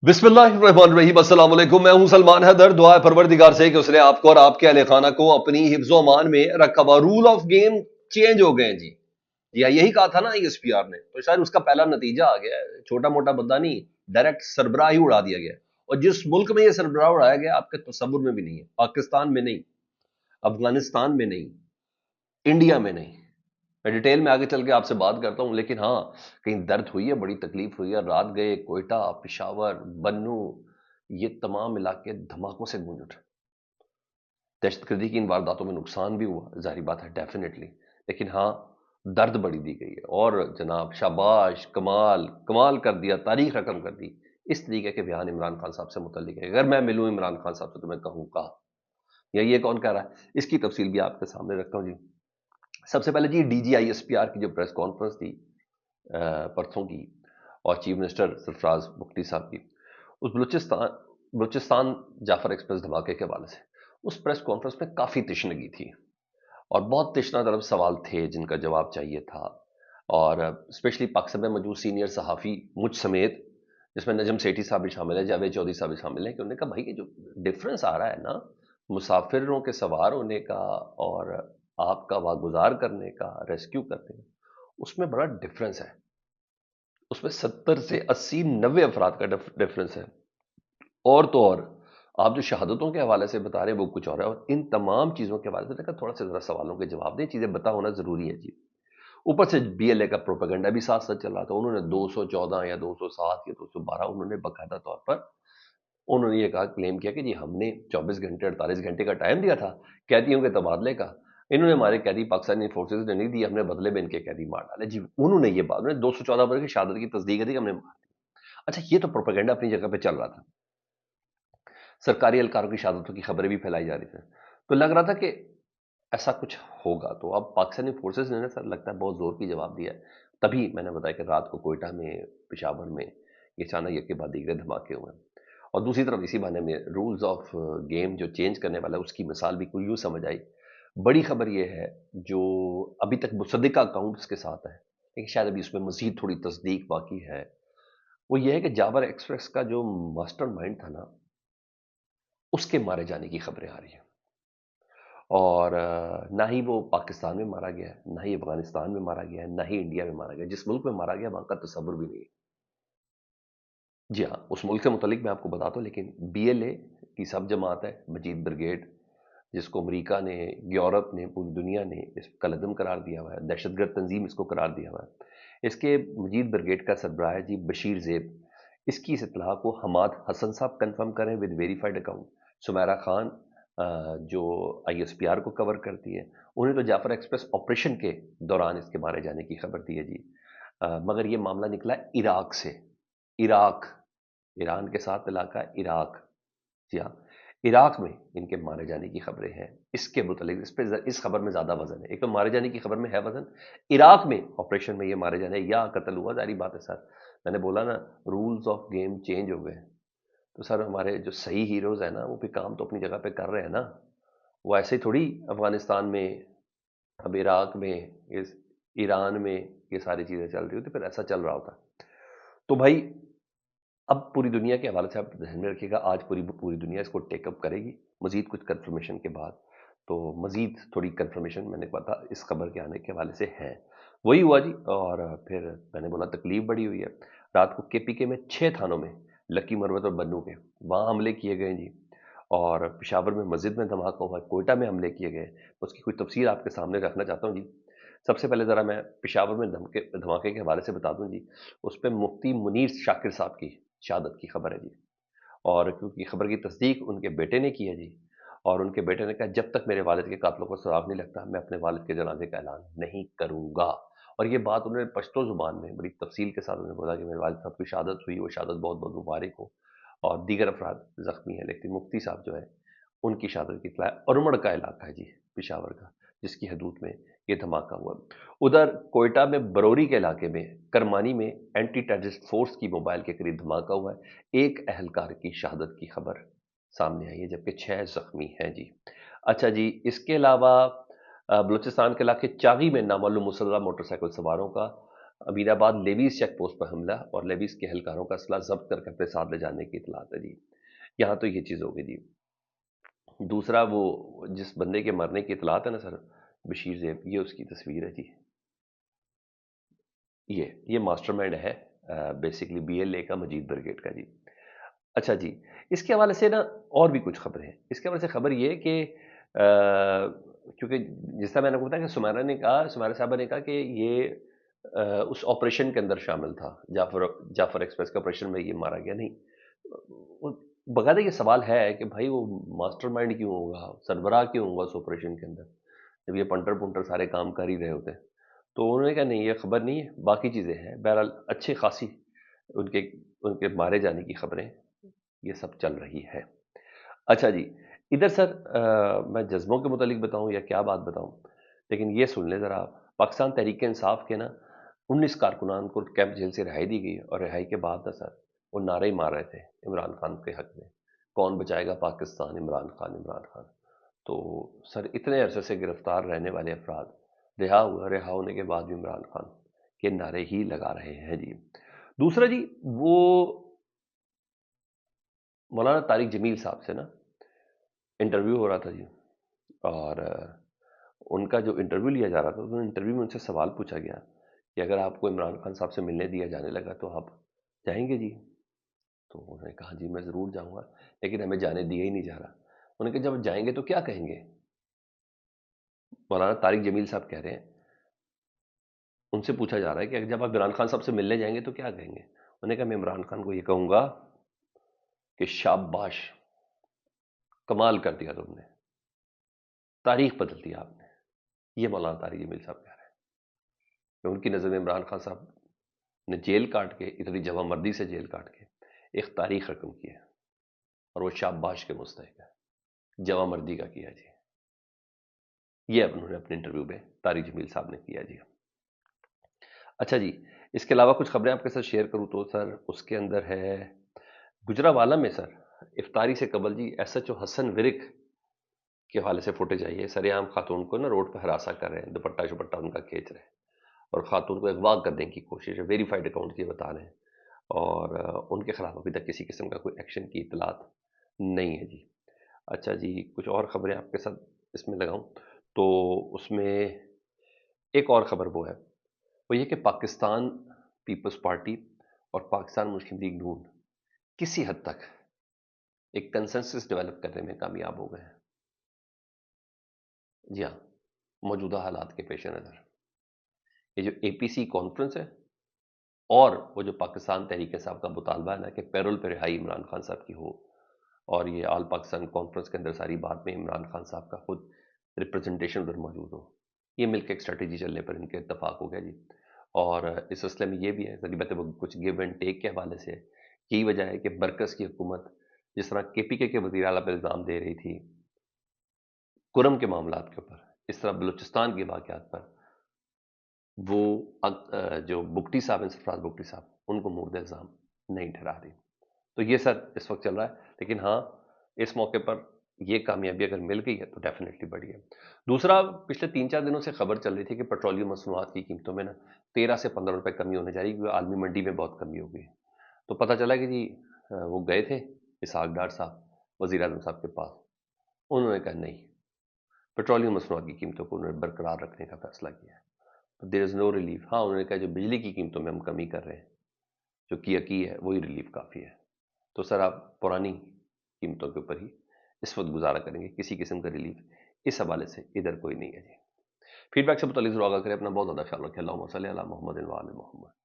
बिस्मिल्लाहिर्रहमानिर्रहीम। अस्सलाम वालेकुम। मैं हूं सलमान हैदर। दुआ है परवरदिगार से कि उसने आपको और आपके अहले खाना को अपनी हिफ्ज़ो अमान में रखा हुआ। रूल ऑफ गेम चेंज हो गए हैं जी। या यही कहा था ना ईएसपीआर ने, तो शायद उसका पहला नतीजा आ गया है। छोटा मोटा बंदा नहीं, डायरेक्ट सरबराह ही उड़ा दिया गया। और जिस मुल्क में ये सरबराह उड़ाया गया आपके तसव्वुर में भी नहीं है। पाकिस्तान में नहीं, अफगानिस्तान में नहीं, इंडिया में नहीं। मैं डिटेल में आगे चल के आपसे बात करता हूं, लेकिन हाँ, कहीं दर्द हुई है, बड़ी तकलीफ हुई है। रात गए कोयटा, पिशावर, बन्नू, ये तमाम इलाके धमाकों से गूंज उठे। दहशतगर्दी की इन वारदातों में नुकसान भी हुआ, जाहिर बात है, डेफिनेटली। लेकिन हाँ, दर्द बड़ी दी गई है। और जनाब शाबाश, कमाल कमाल कर दिया, तारीख रकम कर दी। इस तरीके के बयान इमरान खान साहब से मुतल्लिक है। अगर मैं मिलूं इमरान खान साहब से तो मैं कहूँ कहा, या ये कौन कह रहा है, इसकी तफसील भी आपके सामने रखता हूँ जी। सबसे पहले जी, डीजीआईएसपीआर की जो प्रेस कॉन्फ्रेंस थी परसों की, और चीफ मिनिस्टर सरफराज मुफ्ती साहब की, उस बलूचिस्तान जाफर एक्सप्रेस धमाके के हवाले से उस प्रेस कॉन्फ्रेंस में काफ़ी तशनगी थी, और बहुत तशना तरफ सवाल थे जिनका जवाब चाहिए था। और स्पेशली पाकिस्तान में मौजूद सीनियर सहाफ़ी मुझ समेत, जिसमें नजम सेठी साहब भी शामिल है, जावेद चौधरी साहब भी शामिल हैं, कि उन्होंने कहा भाई ये जो डिफरेंस आ रहा है ना मुसाफिरों के सवार होने का और आपका वागुजार करने का, रेस्क्यू करने का, उसमें बड़ा डिफरेंस है। उसमें 70 से 80 90 अफराद का डिफरेंस है। और तो और आप जो शहादतों के हवाले से बता रहे हैं वो कुछ और है, और इन तमाम चीज़ों के हवाले से देखा, थोड़ा सा ज़रा सवालों के जवाब दें, चीज़ें बता होना ज़रूरी है जी। ऊपर से बीएलए का प्रोपेगेंडा भी साथ साथ चल रहा था। उन्होंने 214 या 207 या 212, उन्होंने बाकायदा तौर पर उन्होंने ये कहा, क्लेम किया कि जी हमने 24 घंटे 48 घंटे का टाइम दिया था कैदियों के तबादले का, इन्होंने हमारे कैदी पाकिस्तानी फोर्सेज ने नहीं दिया, हमने बदले में इनके कैदी मार डाले जी। उन्होंने ये बात, उन्होंने 214 वर्ग की शहादत की तस्दीक दी कि हमने मार दी। अच्छा, ये तो प्रोपेगेंडा अपनी जगह पे चल रहा था, सरकारी एहलकारों की शहादतों की खबरें भी फैलाई जा रही थी, तो लग रहा था कि ऐसा कुछ होगा। तो अब पाकिस्तानी फोर्सेज ने ना सर, लगता है बहुत जोर की जवाब दिया है। तभी मैंने बताया कि रात को कोयटा में, पिशावर में ये अचानक एक के बाद दीगरे धमाके हुए। और दूसरी तरफ इसी बहाने में रूल्स ऑफ गेम जो चेंज करने वाला है, उसकी मिसाल भी कोई यूँ समझ आई। बड़ी खबर ये है, जो अभी तक मुसद्दिका अकाउंट्स के साथ है, लेकिन शायद अभी उसमें मजीद थोड़ी तस्दीक बाकी है, वो ये है कि जावर एक्सप्रेस का जो मास्टर माइंड था ना, उसके मारे जाने की खबरें आ रही हैं। और ना ही वो पाकिस्तान में मारा गया है, ना ही अफगानिस्तान में मारा गया है, ना ही इंडिया में मारा गया है। जिस मुल्क में मारा गया वहां का तस्वुर भी नहीं है। जी हाँ, उस मुल्क से मुतलिक मैं आपको बताता हूँ, लेकिन बीएलए की सब जमात है, मजीद ब्रिगेड, जिसको अमेरिका ने, यूरोप ने, पूरी दुनिया ने इसका कलअदम करार दिया हुआ है, दहशतगर्द तंजीम इसको करार दिया हुआ है। इसके मजीद ब्रिगेड का सरबराह है जी बशीर ज़ेब। इसकी इस इत्तला को हमाद हसन साहब कंफर्म करें with verified account. Sumera Khan जो आईएसपीआर को कवर करती है, उन्हें तो जाफर एक्सप्रेस ऑपरेशन के दौरान इसके मारे जाने की खबर दी है जी। मगर ये मामला निकला इराक से। इराक, ईरान के साथ इलाका इराक, जी हाँ, इराक में इनके मारे जाने की खबरें हैं। इसके मुतालिक इस खबर में ज़्यादा वजन है। एक तो मारे जाने की खबर में है वजन, इराक में ऑपरेशन में ये मारे जाने या कत्ल हुआ, जारी बात है सर। मैंने बोला ना, रूल्स ऑफ गेम चेंज हो गए। तो सर हमारे जो सही हीरोज हैं ना, वो भी काम तो अपनी जगह पे कर रहे हैं ना। वो ऐसे थोड़ी अफगानिस्तान में, अब इराक में, इस ईरान में ये सारी चीज़ें चल रही होती, फिर ऐसा चल रहा होता। तो भाई, अब पूरी दुनिया के हवाले से आप ध्यान में रखिएगा, आज पूरी पूरी दुनिया इसको टेकअप करेगी मजीद कुछ कंफर्मेशन के बाद। तो मजीद थोड़ी कंफर्मेशन मैंने पता इस खबर के आने के हवाले से है। वही हुआ जी। और फिर मैंने बोला तकलीफ बड़ी हुई है। रात को केपीके में 6 थानों में, लकी, मरवत और बन्नू के, वहाँ हमले किए गए जी। और पिशावर में मस्जिद में धमाका हुआ, कोयटा में हमले किए गए। उसकी कुछ तफसीर आपके सामने रखना चाहता हूँ जी। सबसे पहले ज़रा मैं पिशावर में धमाके के हवाले से बता दूं जी। उस पर मुफ्ती मुनीर शाकिर साहब की शहादत की खबर है जी। और क्योंकि खबर की तस्दीक उनके बेटे ने की है जी, और उनके बेटे ने कहा जब तक मेरे वालिद के कातलों को सुराग नहीं लगता, मैं अपने वालिद के जनाजे का ऐलान नहीं करूंगा। और ये बात उन्होंने पश्तो जुबान में बड़ी तफसील के साथ उन्होंने बोला कि मेरे वालिद साहब की शहादत हुई, वो शहादत बहुत बहुत मुबारक हो, और दीगर अफराद जख्मी है, लेकिन मुफ्ती साहब जो है उनकी शहादत की इत्तला है। अरमड़ का इलाका है जी, पिशावर का, जिसकी हदूद में ये धमाका हुआ। उधर कोयटा में बरौरी के इलाके में करमानी में एंटी टेररिस्ट फोर्स की मोबाइल के करीब धमाका हुआ है। एक अहलकार की शहादत की खबर सामने आई है, जबकि 6 जख्मी हैं जी। अच्छा जी, इसके अलावा बलूचिस्तान के इलाके चागी में नामालूम मुसल्लह मोटरसाइकिल सवारों का امین آباد لیویز چیک پوسٹ پر حملہ اور لیویز کے اہلکاروں کا اسلحہ ضبط کر کے اپنے ساتھ لے جانے کی اطلاعات ہے جی. یہاں تو یہ چیز ہو گئی جی. دوسرا وہ جس بندے کے مرنے کی اطلاعات ہے نا سر، بشیر زیب، یہ اس کی تصویر ہے جی. یہ ماسٹر مائنڈ ہے بیسکلی بی ایل اے کا، مجید بریگیڈ کا جی. اچھا جی، اس کے حوالے سے نا اور بھی کچھ خبریں ہیں. اس کے حوالے سے خبر یہ کہ کیونکہ جس طرح میں نے بتایا کہ سمیرا صاحبہ نے کہا کہ یہ اس آپریشن کے اندر شامل تھا، جعفر ایکسپریس کے آپریشن میں یہ مارا گیا. نہیں، باقاعدہ یہ سوال ہے کہ بھائی وہ ماسٹر مائنڈ کیوں ہوگا، سربراہ کیوں ہوگا اس آپریشن کے اندر، جب یہ پنٹر پنٹر سارے کام کر ہی رہے ہوتے ہیں. تو انہوں نے کہا نہیں، یہ خبر نہیں ہے، باقی چیزیں ہیں. بہرحال اچھی خاصی ان کے مارے جانے کی خبریں یہ سب چل رہی ہے. اچھا جی، ادھر سر میں جذبوں کے متعلق بتاؤں یا کیا بات بتاؤں، لیکن یہ سن لیں ذرا آپ. پاکستان تحریک انصاف کے نا 19 کارکنان کو کیمپ جیل سے رہائی دی گئی، اور رہائی کے بعد نا سر وہ نعرے ہی مار رہے تھے عمران خان کے حق میں، کون بچائے گا پاکستان، عمران خان عمران خان. تو سر اتنے عرصے سے گرفتار رہنے والے افراد رہا ہونے کے بعد بھی عمران خان کے نعرے ہی لگا رہے ہیں جی. دوسرا جی، وہ مولانا طارق جمیل صاحب سے نا انٹرویو ہو رہا تھا جی، اور ان کا جو انٹرویو لیا جا رہا تھا، تو انٹرویو میں ان سے سوال پوچھا گیا کہ اگر آپ کو عمران خان صاحب سے ملنے دیا جانے لگا تو آپ جائیں گے جی؟ تو انہوں نے کہا جی میں ضرور جاؤں گا، لیکن ہمیں جانے دیا ہی نہیں جا رہا. انہوں نے کہا جب جائیں گے تو کیا کہیں گے؟ مولانا طارق جمیل صاحب کہہ رہے ہیں، ان سے پوچھا جا رہا ہے کہ جب آپ عمران خان صاحب سے ملنے جائیں گے تو کیا کہیں گے؟ انہوں نے کہا میں عمران خان کو یہ کہوں گا کہ شاباش، کمال کر دیا تم نے، تاریخ بدل دی آپ نے. یہ مولانا طارق جمیل صاحب کہہ رہے ہیں کہ ان کی نظر میں عمران خان صاحب نے جیل کاٹ کے، اتنی جوان مردی سے جیل کاٹ کے ایک تاریخ رقم کی ہے، اور وہ شاباش کے مستحق ہے، جوان مردی کا کیا جی. یہ انہوں نے اپنے انٹرویو میں طارق جمیل صاحب نے کیا جی. اچھا جی، اس کے علاوہ کچھ خبریں آپ کے ساتھ شیئر کروں تو سر اس کے اندر ہے گجرانوالہ میں سر افطاری سے قبل جی ایس ایچ او حسن ورک کے حوالے سے فوٹیج آئی ہے. سر عام خاتون کو نا روڈ پہ ہراساں کر رہے ہیں، دوپٹہ شپٹہ ان کا کھینچ رہے ہیں اور خاتون کو اغوا کرنے کی کوشش ہے. ویریفائڈ اکاؤنٹ یہ بتا رہے ہیں، اور ان کے خلاف ابھی تک کسی قسم کا کوئی ایکشن کی اطلاعات نہیں ہے جی. اچھا جی، کچھ اور خبریں آپ کے ساتھ اس میں لگاؤں تو اس میں ایک اور خبر وہ ہے، وہ یہ کہ پاکستان پیپلز پارٹی اور پاکستان مسلم لیگ نون کسی حد تک ایک کنسنسس ڈیولپ کرنے میں کامیاب ہو گئے ہیں. جی ہاں، موجودہ حالات کے پیش نظر یہ جو اے پی سی کانفرنس ہے اور وہ جو پاکستان تحریک انصاف کا مطالبہ ہے نا کہ پیرول پہ رہائی عمران خان صاحب کی ہو، اور یہ آل پاکستان کانفرنس کے اندر ساری بات میں عمران خان صاحب کا خود ریپرزنٹیشن ادھر موجود ہو، یہ مل کے ایک اسٹریٹجی چلنے پر ان کے اتفاق ہو گیا جی. اور اس سلسلے میں یہ بھی ہے ذریعہ وہ کچھ گیو اینڈ ٹیک کے حوالے سے یہی وجہ ہے کہ مرکز کی حکومت جس طرح کے پی کے وزیر اعلیٰ پہ الزام دے رہی تھی کرم کے معاملات کے اوپر، اس طرح بلوچستان کے واقعات پر وہ جو بگٹی صاحب ہیں، سرفراز بگٹی صاحب، ان کو مورد الزام نہیں ٹھہرا رہی. تو یہ سر اس وقت چل رہا ہے، لیکن ہاں اس موقع پر یہ کامیابی اگر مل گئی ہے تو ڈیفینیٹلی بڑھی ہے. دوسرا، پچھلے 3-4 دنوں سے خبر چل رہی تھی کہ پیٹرولیم مصنوعات کی قیمتوں میں نا 13 سے 15 روپے کمی ہونے جا رہی ہے، کیونکہ عالمی منڈی میں بہت کمی ہو گئی. تو پتہ چلا کہ جی وہ گئے تھے اسحاق ڈار صاحب وزیر اعظم صاحب کے پاس، انہوں نے کہا نہیں، پیٹرولیم مصنوعات کی قیمتوں کو انہوں نے برقرار رکھنے کا فیصلہ کیا ہے. دیر از نو ریلیف. ہاں انہوں نے کہا جو بجلی کی قیمتوں میں ہم کمی کر رہے ہیں، جو کی ہے وہی ریلیف کافی ہے. تو سر آپ پرانی قیمتوں کے اوپر ہی اس وقت گزارا کریں گے، کسی قسم کا ریلیف اس حوالے سے ادھر کوئی نہیں ہے جی. فیڈ بیک سے متعلق ضرور آگاہ کریں، اپنا بہت زیادہ خیال رکھیں. اللہم صلی علی محمد و آل محمد.